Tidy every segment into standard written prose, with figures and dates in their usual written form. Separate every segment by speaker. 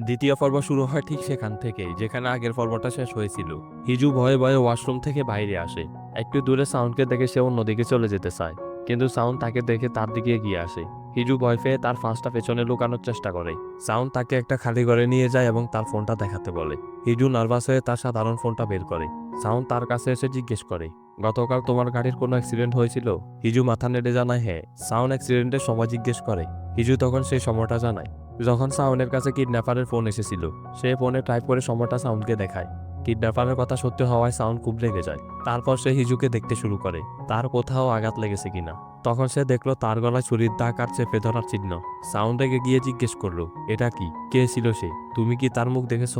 Speaker 1: দ্বিতীয় পর্ব শুরু হয় ঠিক সেখান থেকেই যেখানে আগের পর্বটা শেষ হয়েছিল। হিজু ভয়ে ভয়ে ওয়াশরুম থেকে বাইরে আসে। একটু দূরে সাউন্ডকে দেখে সে অন্যদিকে চলে যেতে চায়, কিন্তু সাউন্ড তাকে দেখে তার দিকে এগিয়ে আসে। হিজু ভয় পেয়ে তার ফাঁসটা পেছনে লুকানোর চেষ্টা করে। সাউন্ড তাকে একটা খালি ঘরে নিয়ে যায় এবং তার ফোনটা দেখাতে বলে। হিজু নার্ভাস হয়ে তার সাধারণ ফোনটা বের করে। সাউন্ড তার কাছে এসে জিজ্ঞেস করে, গতকাল তোমার গাড়ির কোনো অ্যাক্সিডেন্ট হয়েছিল? হিজু মাথা নেড়ে জানায় হ্যাঁ। সাউন্ড অ্যাক্সিডেন্টের সময় জিজ্ঞেস করে। হিজু তখন সেই সময়টা জানায় যখন সাউন্ডের কাছে কিডন্যাপারের ফোন এসেছিল। সে ফোনে টাইপ করে সময়টা সাউন্ডকে দেখায়। কিডন্যাপারের কথা সত্যি হওয়ায় সাউন্ড খুব রেগে যায়। তারপর সে হিজুকে দেখতে শুরু করে তার কোথাও আঘাত লেগেছে কিনা। তখন সে দেখলো তার গলায় ছুরির দাগ আর চেপে ধরার চিহ্ন। সাউন্ড রেগে গিয়ে জিজ্ঞেস করলো, এটা কি? কে ছিল সে? তুমি কি তার মুখ দেখেছ?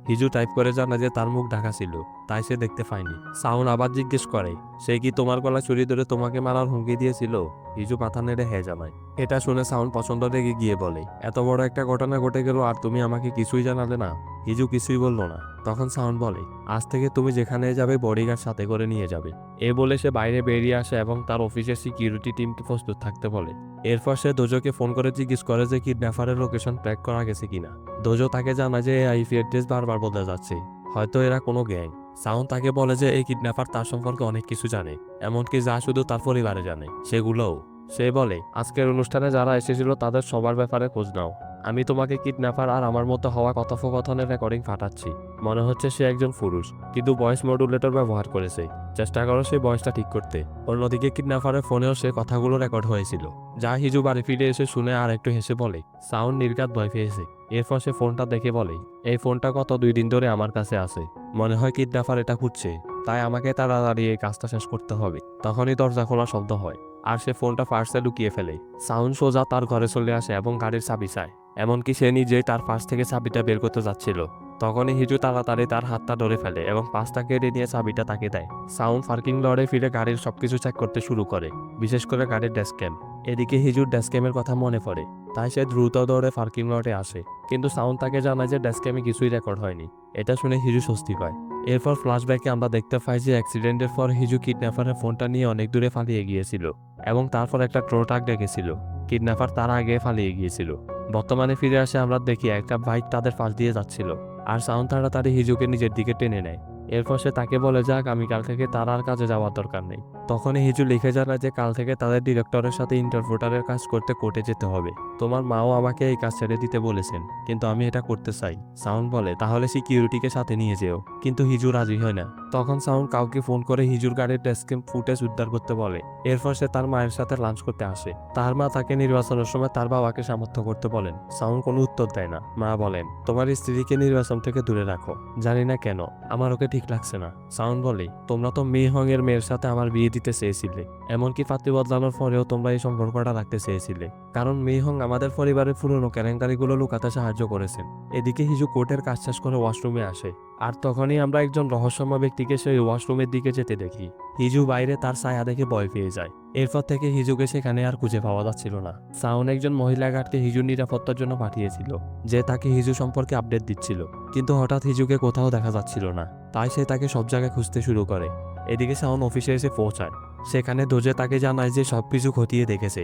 Speaker 1: হিজু টাইপ করে জানা যে তার মুখ ঢাকা ছিল, তাই সে দেখতে পায়নি। সাউন্ড আবার জিজ্ঞেস করে, সে কি তোমার গলায় ছুরি ধরে তোমাকে মারার হুমকি দিয়েছিল? হিজু মাথা নেড়ে হ্যাঁ জানায়। এটা শুনে সাউন্ড পছন্দ রেগে গিয়ে বলে, এত বড় একটা ঘটনা ঘটে গেল আর তুমি আমাকে কিছুই জানালে না? হিজু কিছুই বলল না। তখন সাউন্ড বলে, আজ থেকে তুমি যেখানে যাবে বডিগার্ড সাথে করে নিয়ে যাবে। এ বলে সে বাইরে বেরিয়ে আসে এবং তার অফিসের সিকিউরিটি টিমকে প্রস্তুত থাকতে বলে। এরপর সে দোজোকে ফোন করে জিজ্ঞেস করে যে কিডন্যাপারের লোকেশন ট্র্যাক করা গেছে কিনা। দোজো তাকে জানায় যে আইপি অ্যাড্রেস বারবার বদলে যাচ্ছে, হয়তো এরা কোনো গ্যাং। সাউন্ড তাকে বলে যে এই কিডন্যাপার তার সম্পর্কে অনেক কিছু জানে, এমনকি যা শুধু তার পরিবারে জানে সেগুলোও। সে বলে, আজকের অনুষ্ঠানে যারা এসেছিল তাদের সবার ব্যাপারে খোঁজ নাও। আমি তোমাকে কিডন্যাপার আর আমার মতো হওয়া কথোপকথনের রেকর্ডিং পাঠাচ্ছি। মনে হচ্ছে সে একজন পুরুষ, কিন্তু ভয়েস মডুলেটর ব্যবহার করেছে। চেষ্টা করো সেই ভয়েসটা ঠিক করতে। অন্যদিকে কিডন্যাপারের ফোনেও সে কথাগুলো রেকর্ড হয়েছিল। যা হিজু বাড়ি ফিরে এসে শুনে আর একটু হেসে বলে, সাউন্ড নির্ঘাত ভয় পেয়েছে। এরপর সে ফোনটা দেখে বলে, এই ফোনটা গত 2 দিন ধরে আমার কাছে আছে। মনে হয় কিডন্যাপার এটা খুঁজছে, তাই আমাকে তাড়াতাড়ি এই কাজটা শেষ করতে হবে। তখনই দরজা খোলা শব্দ হয় আর সে ফোনটা পার্সে লুকিয়ে ফেলে। সাউন্ড সোজা তার ঘরে চলে আসে এবং গাড়ির চাবি চায়, এমনকি সে নিজেই তার পাশ থেকে চাবিটা বের করতে যাচ্ছিল। তখনই হিজু তাড়াতাড়ি তার হাতটা ধরে ফেলে এবং পাশটা কেটে নিয়ে চাবিটা তাকে দেয়। সাউন্ড পার্কিং লটে ফিরে গাড়ির সবকিছু চেক করতে শুরু করে, বিশেষ করে গাড়ির ড্যাশক্যাম। এদিকে হিজুর ড্যাশক্যামের কথা মনে পড়ে, তাই সে দ্রুত দৌড়ে পার্কিং লটে আসে। কিন্তু সাউন্ড তাকে জানায় যে ড্যাশক্যামে কিছুই রেকর্ড হয়নি। এটা শুনে হিজু স্বস্তি পায়। এরপর ফ্ল্যাশব্যাকে আমরা দেখতে পাই যে অ্যাক্সিডেন্টের পর হিজু কিডন্যাপারের ফোনটা নিয়ে অনেক দূরে পালিয়ে গিয়েছিল এবং তারপর একটা ট্রাক ডেকেছিল। কিডন্যাপার তার আগে পালিয়ে গিয়েছিল। বর্তমানে ফিরে আসে আমরা দেখি একটা বাইক তাদের পাশ দিয়ে যাচ্ছিল আর সাউন্ড তাড়াতাড়ি হিজুকে নিজের দিকে টেনে নেয়। এরপর সে তাকে বলে যে আগামীকাল থেকে তার আর কাজে যাওয়ার দরকার নেই। তখনই হিজু লিখে জানায় যে কাল থেকে তাদের ডিরেক্টরের সাথে ইন্টারপ্রেটারের কাজ করতে কোর্টে যেতে হবে। তোমার মাও আমাকে এই কাজ ছেড়ে দিতে বলেছেন, কিন্তু আমি এটা করতে চাই। সাউন্ড বলে, তাহলে সিকিউরিটিকে সাথে নিয়ে যেও। কিন্তু হিজু রাজি হয় না। তখন সাউন্ড কাউকে ফোন করে হিজুর গাড়ির ডেস্ক্যাম ফুটেজ উদ্ধার করতে বলে। এরপর সে তার মায়ের সাথে লাঞ্চ করতে আসে। তার মা তাকে নির্বাচনের সময় তার বাবাকে সামর্থ্য করতে বলেন। সাউন্ড কোনো উত্তর দেয় না। মা বলেন, তোমার স্ত্রীকে নির্বাচন থেকে দূরে রাখো। জানি না কেন, আমার ওকে ঠিক লাগছে না। সাউন্ড বলে, তোমরা তো মি হং এর মেয়ের সাথে আমার বিয়ে দিতে চেয়েছিলে, এমনকি পাত্রী বদলানোর পরেও তোমরা এই সম্পর্কটা রাখতে চেয়েছিলে, কারণ মি হং আমাদের পরিবারের পুরনো কেলেঙ্কারিগুলো লুকাতে সাহায্য করেছেন। এদিকে হিজু কোর্টের কাজ শেষ করে ওয়াশরুমে আসে আর তখনই আমরা একজন রহস্যময় ব্যক্তিকে সেই ওয়াশরুমের দিকে যেতে দেখি। হিজু বাইরে তার ছায়া দেখে ভয় পেয়ে যায়। এরপর থেকে হিজুকে সেখানে আর খুঁজে পাওয়া যাচ্ছিল না। সাউন্ড একজন মহিলা গার্ডকে হিজুর নিরাপত্তার জন্য পাঠিয়েছিল, যে তাকে হিজু সম্পর্কে আপডেট দিচ্ছিল। কিন্তু হঠাৎ হিজুকে কোথাও দেখা যাচ্ছিল না, তাই সে তাকে সব জায়গায় খুঁজতে শুরু করে। এদিকে সাউন্ড অফিসে এসে পৌঁছায়। সেখানে দোজে তাকে জানায় যে সবকিছু খতিয়ে দেখেছে।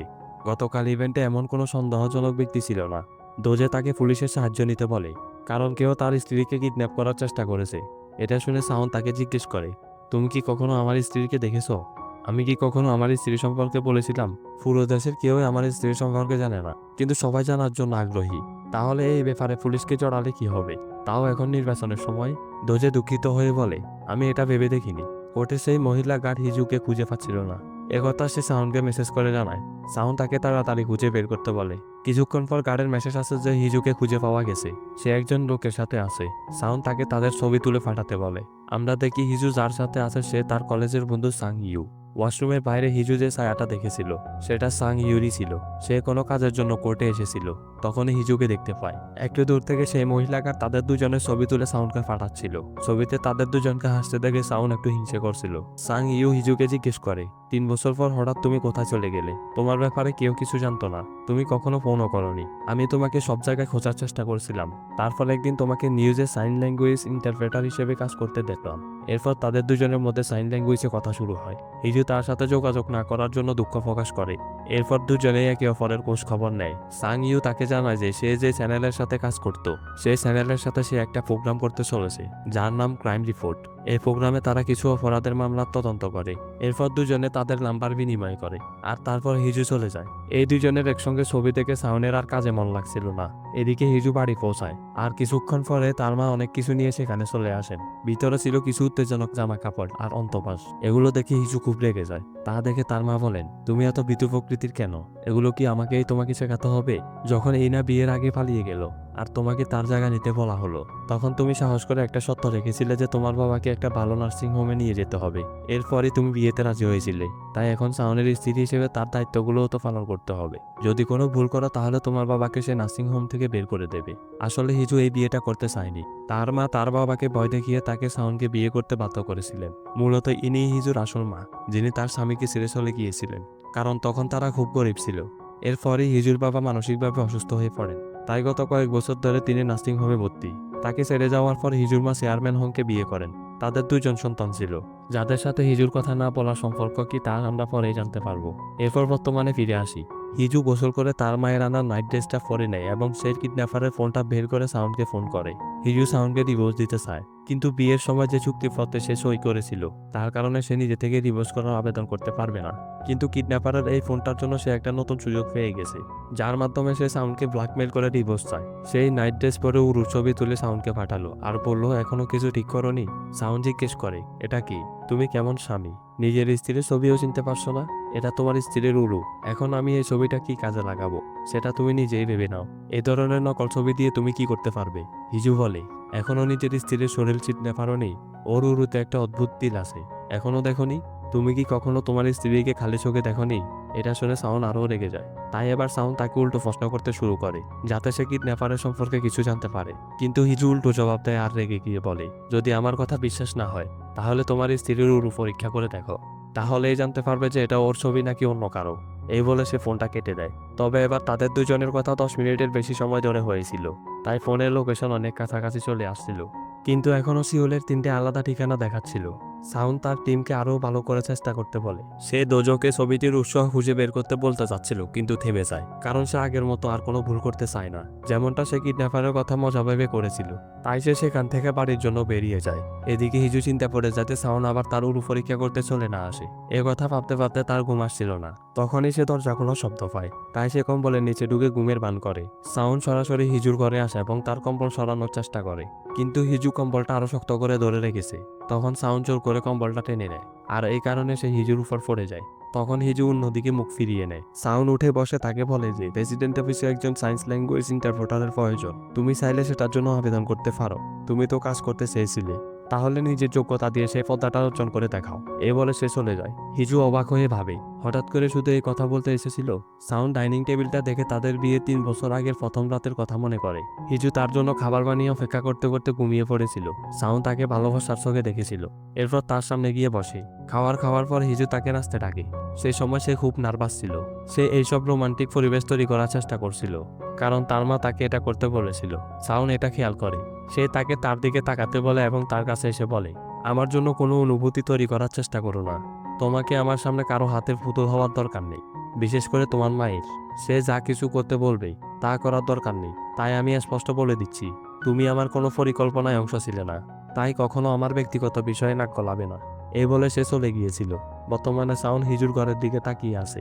Speaker 1: গতকাল ইভেন্টে এমন কোনো সন্দেহজনক ব্যক্তি ছিল না। দোজে তাকে পুলিশের সাহায্য নিতে বলে, কারণ কেউ তার স্ত্রীকে কিডন্যাপ করার চেষ্টা করেছে। এটা শুনে সাউন্ড তাকে জিজ্ঞেস করে, তুমি কি কখনো আমার স্ত্রীকে দেখেছো? আমি কি কখনো আমার স্ত্রী সম্পর্কে বলেছিলাম? পুরো দেশের কেউই আমার স্ত্রী সম্পর্কে জানে না, কিন্তু সবাই জানার জন্য আগ্রহী। তাহলে এই ব্যাপারে পুলিশকে জড়ালে কি হবে, তাও এখন নির্বাচনের সময়? দোজে দুঃখিত হয়ে বলে, আমি এটা ভেবে দেখিনি। কোর্টে সেই মহিলা গার্ড হিজুকে খুঁজে পাচ্ছিল না। একথা সে সাউন্ডকে মেসেজ করে জানায়। সাউন্ড তাকে তাড়াতাড়ি খুঁজে বের করতে বলে। কিছুক্ষণ পর গার্ডের মেসেজ আসে যে হিজুকে খুঁজে পাওয়া গেছে, সে একজন লোকের সাথে আছে। সাউন্ড তাকে তাদের ছবি তুলে পাঠাতে বলে। আমরা দেখি হিজু যার সাথে আছে সে তার কলেজের বন্ধু সাং ইউ। ওয়াশরুমের বাইরে হিজু যে ছায়াটা দেখেছিল সেটা সাং ইউরি ছিল। সে কোনো কাজের জন্য কোর্টে এসেছিল। তখনই হিজুকে দেখতে পায়। একটু দূর থেকে সেই মহিলাকার তাদের দুজনের ছবি তুলে সাউন্ডকে পাঠাচ্ছিল। ছবিতে তাদের দুজনকে হাসতে দেখে সাউন্ড একটু হিংসে করছিল। সাং ইউ হিজুকে জিজ্ঞেস করে, 3 বছর পর হঠাৎ তুমি কোথায় চলে গেলে? তোমার ব্যাপারে কেউ কিছু জানতো না, তুমি কখনো ফোনও করনি। আমি তোমাকে সব জায়গায় খোঁজার চেষ্টা করছিলাম। তারপর একদিন তোমাকে নিউজে সাইন ল্যাঙ্গুয়েজ ইন্টারপ্রেটার হিসেবে কাজ করতে দেখলাম। এরপর তাদের দুজনের মধ্যে সাইন ল্যাঙ্গুয়েজে কথা শুরু হয়। হিজু হিজু তার সাথে যোগাযোগ না করার জন্য দুঃখ প্রকাশ করে। এরপর দুজনেই একে অপরের খোঁজ খবর নেয়। সাং ইউ তাকে জানায় যে সে যে চ্যানেলের সাথে কাজ করত সেই চ্যানেলের সাথে সে একটা প্রোগ্রাম করতে চলেছে যার নাম ক্রাইম রিপোর্ট। এই প্রোগ্রামে তারা কিছু অপরাধের মামলার তদন্ত করে। এরপর দুজনে তাদের নাম্বার বিনিময় করে আর তারপর হিজু চলে যায়। এই দুজনের একসঙ্গে ছবি দেখে সাউনের আর কাজে মন লাগছিল না। এদিকে হিজু বাড়ি পৌঁছায় আর কিছুক্ষণ পরে তার মা অনেক কিছু নিয়ে সেখানে চলে আসেন। ভিতরে ছিল কিছু উত্তেজনক জামা কাপড় আর অন্তপাস। এগুলো দেখে হিজু খুব রেগে যায়। তা দেখে তার মা বলেন, তুমি এত ভীতু প্রকৃতির কেন? এগুলো কি তোমাকে শেখাতে হবে? যখন এই না বিয়ের আগে পালিয়ে গেল আর তোমাকে তার জায়গা নিতে বলা হলো, তখন তুমি সাহস করে একটা শর্ত রেখেছিলে যে তোমার বাবাকে একটা ভালো নার্সিং হোমে নিয়ে যেতে হবে। এরপরে তুমি বিয়েতে রাজি হয়েছিলে। তাই এখন সাউনের স্ত্রী হিসেবে তার দায়িত্বগুলোও তো পালন করতে হবে। যদি কোনো ভুল করো তাহলে তোমার বাবাকে সে নার্সিং হোম থেকে বের করে দেবে। আসলে হিজু এই বিয়েটা করতে চায়নি। তার মা তার বাবাকে ভয় দেখিয়ে তাকে সাউনকে বিয়ে করতে বাধ্য করেছিলেন। মূলত ইনি হিজুর আসল মা, যিনি তার স্বামীকে ছেড়ে চলে গিয়েছিলেন, কারণ তখন তারা খুব গরিব ছিল। এরপরে হিজুর বাবা মানসিকভাবে অসুস্থ হয়ে পড়েন। তাই গত কয়েক বছর ধরে তিনি নার্সিং হোমে ভর্তি। তাকে ছেড়ে যাওয়ার পর হিজুর মা চেয়ারম্যান হংকে বিয়ে করেন। তাদের 2জন সন্তান ছিল, যাদের সাথে হিজুর কথা না বলার সম্পর্ক কি তা আমরা পরেই জানতে পারবো। এরপর বর্তমানে ফিরে আসি। হিজু গোসল করে তার মায়ের আনা নাইট ড্রেসটা পরে নেয় এবং সেই কিডন্যাপারের ফোনটা বের করে সাউন্ডকে ফোন করে। হিজু সাউন্ডকে ডিভোর্স দিতে চায়, কিন্তু বিয়ের সময় যে চুক্তিপত্রে সে সই করেছিল তার কারণে সে নিজে থেকে ডিভোর্স করার আবেদন করতে পারবে না। কিন্তু কিডন্যাপারের এই ফোনটার জন্য সে একটা নতুন সুযোগ পেয়ে গেছে, যার মাধ্যমে সে সাউন্ডকে ব্ল্যাকমেল করে ডিভোর্স চায়। সেই নাইট ড্রেস পরে উরুর ছবি তুলে সাউন্ডকে পাঠালো আর বলল, এখনো কিছু ঠিক করনি? সাউন্ড জিজ্ঞেস করে, এটা কি? তুমি কেমন স্বামী? নিজের স্ত্রীর ছবিও চিনতে পারছো না? এটা তোমার স্ত্রীর উরু। এখন আমি এই ছবিটা কি কাজে লাগাবো সেটা তুমি নিজেই ভেবে নাও। এই ধরনের নকল ছবি দিয়ে তুমি কি করতে পারবে? হিজু বলে, এখনো নিজের স্ত্রীর শরীর চিনতে পারোনি? ওর উরুতে একটা অদ্ভুত তিল আছে, এখনো দেখোনি? তুমি কি কখনো তোমার স্ত্রীকে খালি চোখে দেখোনি? এটা শুনে সাউন্ড আরও রেগে যায়। তাই এবার সাউন্ড তাকে উল্টো প্রশ্ন করতে শুরু করে, যাতে সে কিডন্যাপারের সম্পর্কে কিছু জানতে পারে। কিন্তু হিজু উল্টো জবাব দেয় আর রেগে গিয়ে বলে, যদি আমার কথা বিশ্বাস না হয় তাহলে তোমার স্ত্রীর উরু পরীক্ষা করে দেখো, তাহলেই জানতে পারবে যে এটা ওর ছবি নাকি অন্য কারো। এই বলে সে ফোনটা কেটে দেয়। তবে এবার তাদের দুজনের কথা 10 মিনিটের বেশি সময় ধরে হয়েছিল, তাই ফোনের লোকেশন অনেক কাছাকাছি চলে আসছিল। কিন্তু এখনও সিওলের 3টে আলাদা ঠিকানা দেখাচ্ছিল। সাউন্ড তার টিমকে আরও ভালো করে চেষ্টা করতে বলে। সে দোজোকে ছবিটির উৎস খুঁজে বের করতে বলতে চাচ্ছিল, কিন্তু থেমে যায়, কারণ সে আগের মতো আর কোনো ভুল করতে চায় না, যেমনটা সে কিডন্যাপারের কথা মজা ভেবে করেছিল। তাই সে সেখান থেকে বাড়ির জন্য বেরিয়ে যায়। এদিকে হিজু চিন্তা পড়ে যাতে সাউন্ড আবার তার উরু পরীক্ষা করতে চলে না আসে। এ কথা ভাবতে ভাবতে তার ঘুম আসছিল না। তখনই সে দরজা খোলার শব্দ পায়, তাই সে কম্বলের নিচে ঢুকে ঘুমের ভান করে। সাউন্ড সরাসরি হিজুর ঘরে আসে এবং তার কম্বল সরানোর চেষ্টা করে, কিন্তু হিজু কম্বলটা আরো শক্ত করে ধরে রেখেছে। তখন সাউন্ড জোর করে কম্বলটা টেনে নেয় আর এই কারণে সে হিজুর উপর পড়ে যায়। তখন হিজু অন্যদিকে মুখ ফিরিয়ে নেয়। সাউন্ড উঠে বসে তাকে বলে যে প্রেসিডেন্ট অফিসে একজন সায়েন্স ল্যাঙ্গুয়েজ ইন্টারপ্রেটারের প্রয়োজন। তুমি চাইলে সেটার জন্য আবেদন করতে পারো। তুমি তো কাজ করতে চেয়েছিলে, তাহলে নিজের যোগ্যতা দিয়ে সে পদটা অর্জন করে দেখাও। এ বলে সে চলে যায়। হিজু অবাক হয়ে ভাবে, হঠাৎ করে শুধু এই কথা বলতে এসেছিল। সাউন্ড ডাইনিং টেবিলটা দেখে তাদের বিয়ে 3 বছর আগের প্রথম রাতের কথা মনে করে। হিজু তার জন্য খাবার বানিয়ে অপেক্ষা করতে করতে ঘুমিয়ে পড়েছিল। সাউন্ড তাকে ভালোবাসার চোখে দেখেছিল। এরপর তার সামনে গিয়ে বসে। খাওয়ার পর হিজু তাকে নাচতে ডাকে। সেই সময় সে খুব নার্ভাস ছিল। সে এইসব রোমান্টিক পরিবেশ তৈরি করার চেষ্টা করছিল, কারণ তার মা তাকে এটা করতে বলেছিল। সাউন্ড এটা খেয়াল করে। সে তাকে তার দিকে তাকাতে বলে এবং তার কাছে এসে বলে, আমার জন্য কোনো অনুভূতি তৈরি করার চেষ্টা করো না। তোমাকে আমার সামনে কারো হাতের পুতুল হওয়ার দরকার নেই, বিশেষ করে তোমার মায়ের। সে যা কিছু করতে বলবে তা করার দরকার নেই। তাই আমি স্পষ্ট বলে দিচ্ছি, তুমি আমার কোনো পরিকল্পনায় অংশ ছিলে না, তাই কখনো আমার ব্যক্তিগত বিষয়ে নাক গলাবে না। এই বলে সে চলে গিয়েছিল। বর্তমানে সাউন্ড হিজুর ঘরের দিকে তাকিয়ে আছে।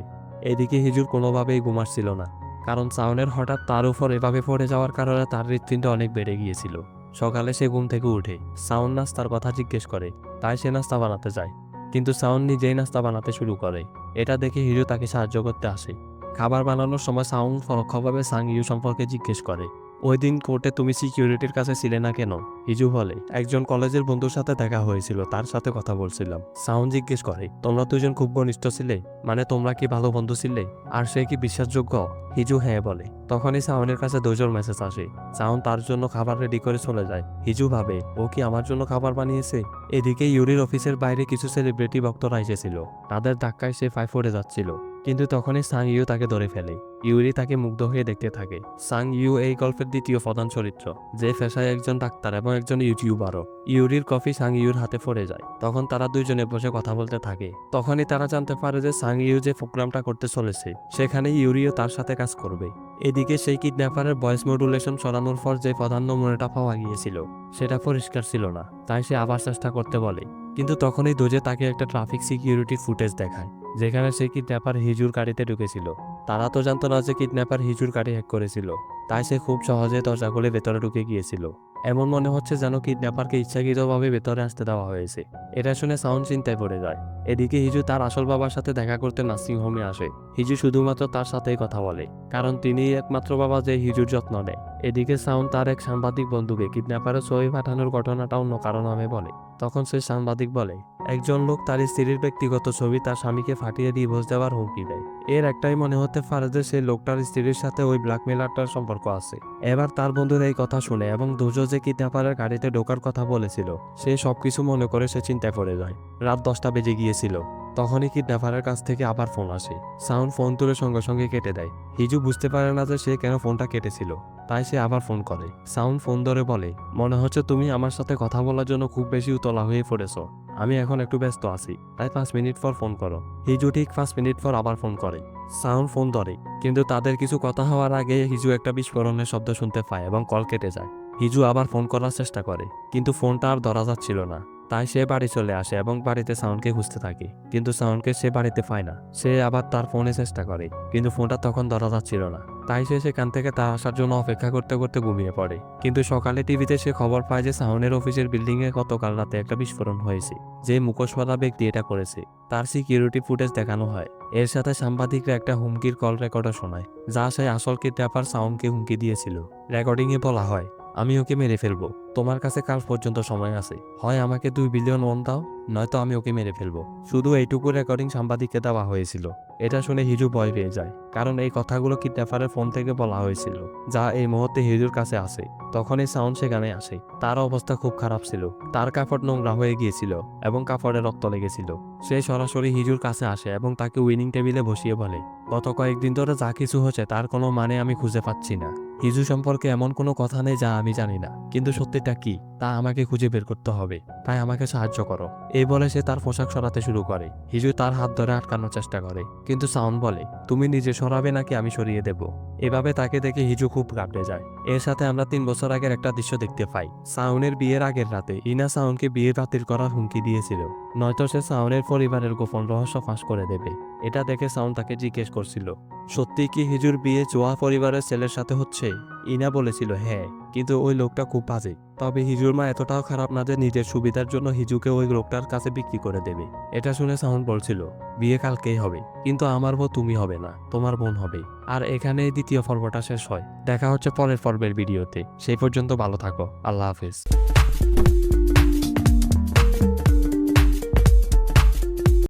Speaker 1: এদিকে হিজুর কোনোভাবেই ঘুম আসছিল না, কারণ সাউন্ডের হঠাৎ তার উপর এভাবে পড়ে যাওয়ার কারণে তার হৃৎপিণ্ড অনেক বেড়ে গিয়েছিল। সকালে সে ঘুম থেকে উঠে সাউন্ড নাস্তার কথা জিজ্ঞেস করে, তাই সে নাস্তা বানাতে যায়। কিন্তু সাউন্ড নিজেই নাস্তা বানাতে শুরু করে। এটা দেখে হিজু তাকে সাহায্য করতে আসে। খাবার বানানোর সময় সাউন্ড পরোক্ষভাবে সাং ইউ সম্পর্কে জিজ্ঞেস করে, ওই দিন কোর্টে তুমি সিকিউরিটির কাছে ছিলে না কেন? হিজু বলে, একজন কলেজের বন্ধুর সাথে দেখা হয়েছিল, তার সাথে কথা বলছিলাম। সাউন্ড জিজ্ঞেস করে, তোমরা দুজন খুব ঘনিষ্ঠ ছিলে? মানে তোমরা কি ভালো বন্ধু ছিলে? আর সে কি বিশ্বাসযোগ্য? হিজু হ্যাঁ বলে। তখনই সাউন্ডের কাছে দোজোর মেসেজ আসে। সাউন্ড তার জন্য খাবার রেডি করে চলে যায়। হিজু ভাবে, ও কি আমার জন্য খাবার বানিয়েছে? এদিকে ইউরির অফিসের বাইরে কিছু সেলিব্রিটি ভক্তরা এসেছিল। তাদের ধাক্কায় সে 5 পড়ে যাচ্ছিল। কিন্তু তখনই সাং ইউ তাকে ধরে ফেলে। ইউরি তাকে মুগ্ধ হয়ে দেখতে থাকে। সাং ইউ এই গল্পের দ্বিতীয় প্রধান চরিত্র, যে পেশায় একজন ডাক্তার এবং একজন ইউটিউবারও। ইউরির কফি সাং ইউর হাতে পড়ে যায়। তখন তারা দুইজনে বসে কথা বলতে থাকে। তখনই তারা জানতে পারে যে সাং ইউ যে প্রোগ্রামটা করতে চলেছে সেখানে ইউরিও তার সাথে কাজ করবে। এদিকে সেই কিডন্যাপারের ভয়েস মডুলেশন সরানোর পর যে প্রধান নমুনাটা পাওয়া গিয়েছিল সেটা পরিষ্কার ছিল না, তাই সে আবার চেষ্টা করতে বলে। কিন্তু তখনই দোজে তাকে একটা ট্রাফিক সিকিউরিটি ফুটেজ দেখায়, যেখানে সে কিডন্যাপার হিজুর গাড়িতে ঢুকেছিল। তারা তো জানতো না যে কিডন্যাপার হিজুর গাড়ি হ্যাক করেছিল, তাই সে খুব সহজে দরজা খুলে ভেতরে ঢুকে গিয়েছিল। এমন মনে হচ্ছে যেন কিডন্যাপারকে ইচ্ছাকৃতভাবে ভেতরে আসতে দেওয়া হয়েছে। এটা শুনে সাউন্ড চিন্তায় পড়ে যায়। এদিকে হিজু তার আসল বাবার সাথে দেখা করতে নার্সিং হোমে আসে। হিজু শুধুমাত্র তার সাথেই কথা বলে, কারণ তিনিই একমাত্র বাবা যে হিজুর যত্ন নেয়। এদিকে সাউন্ড তার এক সাংবাদিক বন্ধুকে কিডন্যাপারের ছবি পাঠানোর ঘটনাটা অন্য কারণ নামে বলে। তখন সেই সাংবাদিক বলে, একজন লোক তার স্ত্রীর ব্যক্তিগত ছবি তার স্বামীকে ফাটিয়ে ডিভোর্স দেওয়ার হুমকি দেয়। এর একটাই মনে হতে পারে যে সেই লোকটার স্ত্রীর সাথে ওই ব্ল্যাকমেলারটার সম্পর্ক আছে। এবার তার বন্ধুর এই কথা শুনে এবং দুজো যে কিডন্যাপারের গাড়িতে ঢোকার কথা বলেছিল সে সবকিছু মনে করে সে চিন্তায় পড়ে যায়। রাত 10টা বেজে গিয়েছিল। তখনই কিডন্যাপারের কাছ থেকে আবার ফোন আসে। সাউন্ড ফোন তুলে সঙ্গে সঙ্গে কেটে দেয়। হিজু বুঝতে পারে না যে সে কেন ফোনটা কেটেছিল, তাই সে আবার ফোন করে। সাউন্ড ফোন ধরে বলে, মনে হচ্ছে তুমি আমার সাথে কথা বলার জন্য খুব বেশি উতলা হয়ে পড়েছ। আমি এখন একটু ব্যস্ত আছি, তাই 5 মিনিট পর ফোন করো। হিজু ঠিক 5 মিনিট পর আবার ফোন করে। সাউন্ড ফোন ধরে, কিন্তু তাদের কিছু কথা হওয়ার আগে হিজু একটা বিস্ফোরণের শব্দ শুনতে পায় এবং কল কেটে যায়। হিজু আবার ফোন করার চেষ্টা করে, কিন্তু ফোনটা আর ধরা যাচ্ছিল না। তাই সে বাড়ি চলে আসে এবং বাড়িতে সাউন্ডকে খুঁজতে থাকে, কিন্তু সাউন্ডকে সে বাড়িতে পায় না। সে আবার তার ফোনে চেষ্টা করে, কিন্তু ফোনটা তখন ধরা যাচ্ছিল না। তাই সে সেখান থেকে তার আসার জন্য অপেক্ষা করতে করতে ঘুমিয়ে পড়ে। কিন্তু সকালে টিভিতে সে খবর পায় যে সাউন্ডের অফিসের বিল্ডিংয়ে গতকাল রাতে একটা বিস্ফোরণ হয়েছে। যে মুখোশওয়ালা ব্যক্তি এটা করেছে তার সিকিউরিটি ফুটেজ দেখানো হয়। এর সাথে সাংবাদিকরা একটা হুমকির কল রেকর্ডও শোনায়, যা সে আসল কিডন্যাপার সাউন্ডকে হুমকি দিয়েছিল। রেকর্ডিংয়ে বলা হয়, আমি ওকে মেরে ফেলবো, তোমার কাছে কাল পর্যন্ত সময় আছে, হয় আমাকে 2 বিলিয়ন ওন দাও, নয়তো আমি ওকে মেরে ফেলবো। শুধু এইটুকু রেকর্ডিং সাংবাদিককে দেওয়া হয়েছিল। এটা শুনে হিজু ভয় পেয়ে যায়, কারণ এই কথাগুলো কিডন্যাপারের ফোন থেকে বলা হয়েছিল, যা এই মুহূর্তে হিজুর কাছে আছে। তখনই সাউন্ড সেখানে আসে। তার অবস্থা খুব খারাপ ছিল, তার কাপড় নোংরা হয়ে গিয়েছিল এবং কাপড়ে রক্ত লেগেছিল। সে সরাসরি হিজুর কাছে আসে এবং তাকে উইনিং টেবিলে বসিয়ে বলে, গত কয়েকদিন ধরে যা কিছু হচ্ছে তার কোনো মানে আমি খুঁজে পাচ্ছি না। হিজু সম্পর্কে এমন কোনো কথা নেই যা আমি জানি না, কিন্তু সত্যিটা কি তা আমাকে খুঁজে বের করতে হবে, তাই আমাকে সাহায্য করো। এই বলে সে তার পোশাক সরাতে শুরু করে। হিজু তার হাত ধরে আটকানোর চেষ্টা করে, কিন্তু সাউন্ড বলে, তুমি নিজে সরাবে নাকি আমি সরিয়ে দেব। এভাবে তাকে দেখে হিজু খুব ঘাবড়ে যায়। এর সাথে আমরা 3 বছর আগের একটা দৃশ্য দেখতে পাই। সাউনের বিয়ের আগের রাতে ইনা সাউনকে বিয়ে বাতিল করার হুমকি দিয়েছিল, নয়তো সে সাউনের পরিবারের গোপন রহস্য ফাঁস করে দেবে। এটা দেখে সাউন্ড তাকে জিজ্ঞেস করছিল, সত্যি কি হিজুর বিয়ে জোয়া পরিবারের ছেলের সাথে হচ্ছে? ইনা বলেছিল হ্যাঁ, কিন্তু ওই লোকটা খুব বাজে। তবে হিজুর মা এতটাও খারাপ না যে নিজের সুবিধার জন্য হিজুকে ওই লোকটার কাছে বিক্রি করে দেবে। এটা শুনে সাউন্ড বলছিল, বিয়ে কালকেই হবে, কিন্তু আমার বউ তুমি হবে না, তোমার বোন হবে। আর এখানে দ্বিতীয় পর্বটা শেষ হয়। দেখা হচ্ছে পরের পর্বের ভিডিওতে। সেই পর্যন্ত ভালো থাকো। আল্লাহ হাফেজ।